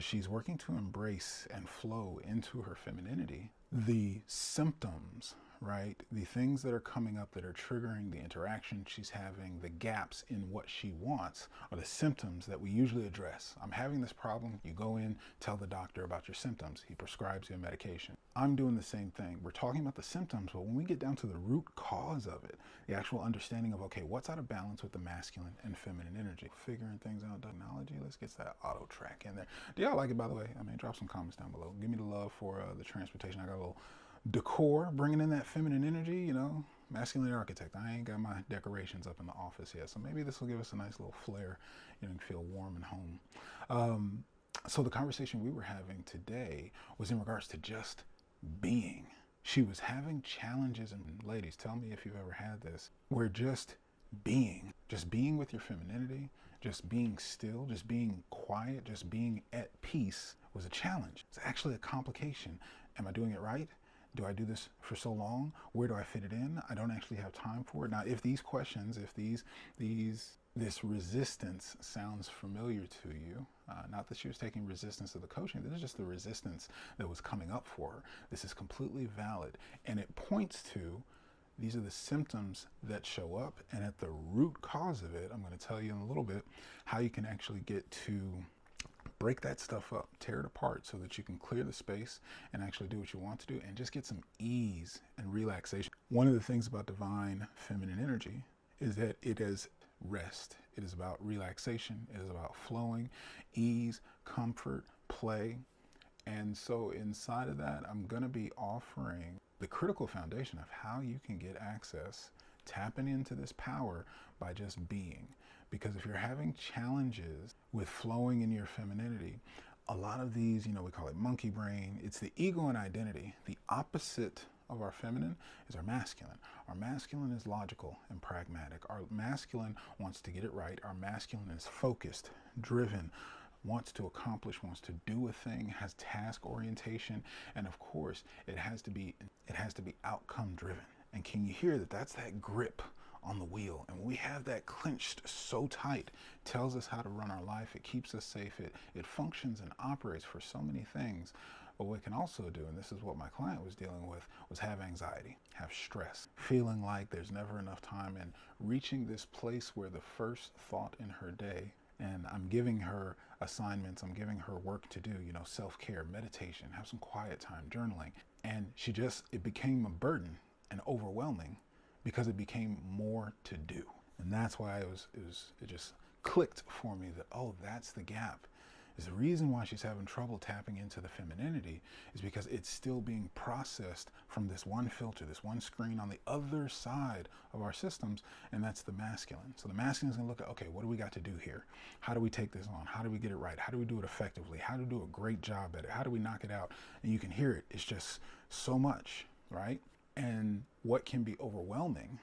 she's working to embrace and flow into her femininity, the symptoms, right? The things that are coming up that are triggering the interaction she's having, the gaps in what she wants, are the symptoms that we usually address. I'm having this problem. You go in, tell the doctor about your symptoms. He prescribes you a medication. I'm doing the same thing. We're talking about the symptoms, but when we get down to the root cause of it, the actual understanding of, okay, what's out of balance with the masculine and feminine energy? Figuring things out, technology. Let's get that auto track in there. Do y'all like it, by the way? I mean, drop some comments down below. Give me the love for the transportation. I got a little decor, bringing in that feminine energy, you know, masculine architect. I ain't got my decorations up in the office yet, so maybe this will give us a nice little flair. You know, you can feel warm and home. So the conversation we were having today was in regards to just being. She was having challenges, and ladies, tell me if you've ever had this, where just being with your femininity, just being still, just being quiet, just being at peace was a challenge. It's actually a complication. Am I doing it right? Do I do this for so long? Where do I fit it in? I don't actually have time for it. Now, if these questions, if this resistance sounds familiar to you, not that she was taking resistance to the coaching, this is just the resistance that was coming up for her. This is completely valid. And it points to, these are the symptoms that show up. And at the root cause of it, I'm going to tell you in a little bit how you can actually get to break that stuff up, tear it apart so that you can clear the space and actually do what you want to do and just get some ease and relaxation. One of the things about divine feminine energy is that it is rest. It is about relaxation. It is about flowing, ease, comfort, play. And so inside of that, I'm going to be offering the critical foundation of how you can get access, tapping into this power by just being. Because if you're having challenges with flowing in your femininity, a lot of these, you know, we call it monkey brain. It's the ego and identity. The opposite of our feminine is our masculine. Our masculine is logical and pragmatic. Our masculine wants to get it right. Our masculine is focused, driven, wants to accomplish, wants to do a thing, has task orientation, and of course, it has to be outcome driven. And can you hear that? That's that grip on the wheel. And when we have that clenched so tight, it tells us how to run our life. It keeps us safe. It functions and operates for so many things. But what it can also do, and this is what my client was dealing with, was have anxiety, have stress, feeling like there's never enough time, and reaching this place where the first thought in her day, and I'm giving her assignments, I'm giving her work to do, you know, self-care, meditation, have some quiet time, journaling. And it became a burden and overwhelming because it became more to do. And that's why it just clicked for me that, oh, that's the gap. Is the reason why she's having trouble tapping into the femininity is because it's still being processed from this one filter, this one screen on the other side of our systems, and that's the masculine. So the masculine is going to look at, okay, what do we got to do here? How do we take this on? How do we get it right? How do we do it effectively? How do we do a great job at it? How do we knock it out? And you can hear it. It's just so much, right? And what can be overwhelming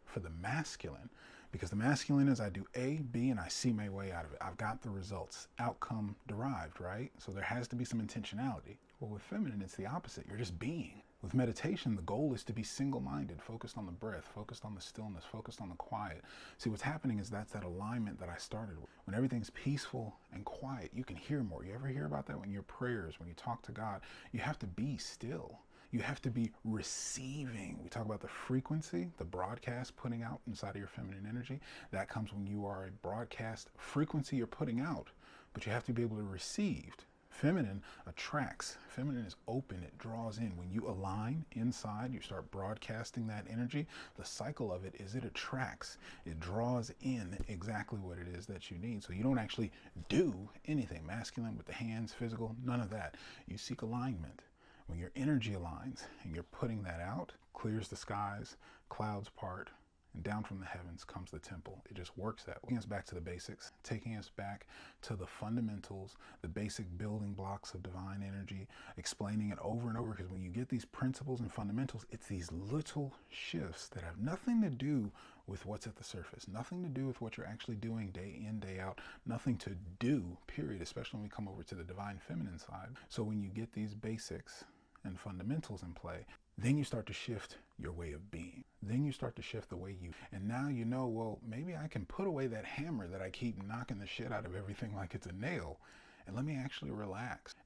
for the masculine, because the masculine is I do A, B, and I see my way out of it. I've got the results, outcome derived, right? So there has to be some intentionality. Well, with feminine, it's the opposite. You're just being. With meditation, the goal is to be single-minded, focused on the breath, focused on the stillness, focused on the quiet. See, what's happening is that's that alignment that I started with. When everything's peaceful and quiet, you can hear more. You ever hear about that? When your prayers, when you talk to God, you have to be still. You have to be receiving. We talk about the frequency, the broadcast putting out inside of your feminine energy. That comes when you are a broadcast frequency you're putting out, but you have to be able to receive. Feminine attracts. Feminine is open. It draws in. When you align inside, you start broadcasting that energy. The cycle of it is it attracts. It draws in exactly what it is that you need. So you don't actually do anything. Masculine with the hands, physical, none of that. You seek alignment. When your energy aligns and you're putting that out, clears the skies, clouds part, and down from the heavens comes the temple. It just works that way. Taking us back to the basics, taking us back to the fundamentals, the basic building blocks of divine energy, explaining it over and over, because when you get these principles and fundamentals, it's these little shifts that have nothing to do with what's at the surface, nothing to do with what you're actually doing day in, day out, nothing to do, period, especially when we come over to the divine feminine side. So when you get these basics and fundamentals in play, then you start to shift your way of being. Then you start to shift the way you, and now you know, well, maybe I can put away that hammer that I keep knocking the shit out of everything like it's a nail, and let me actually relax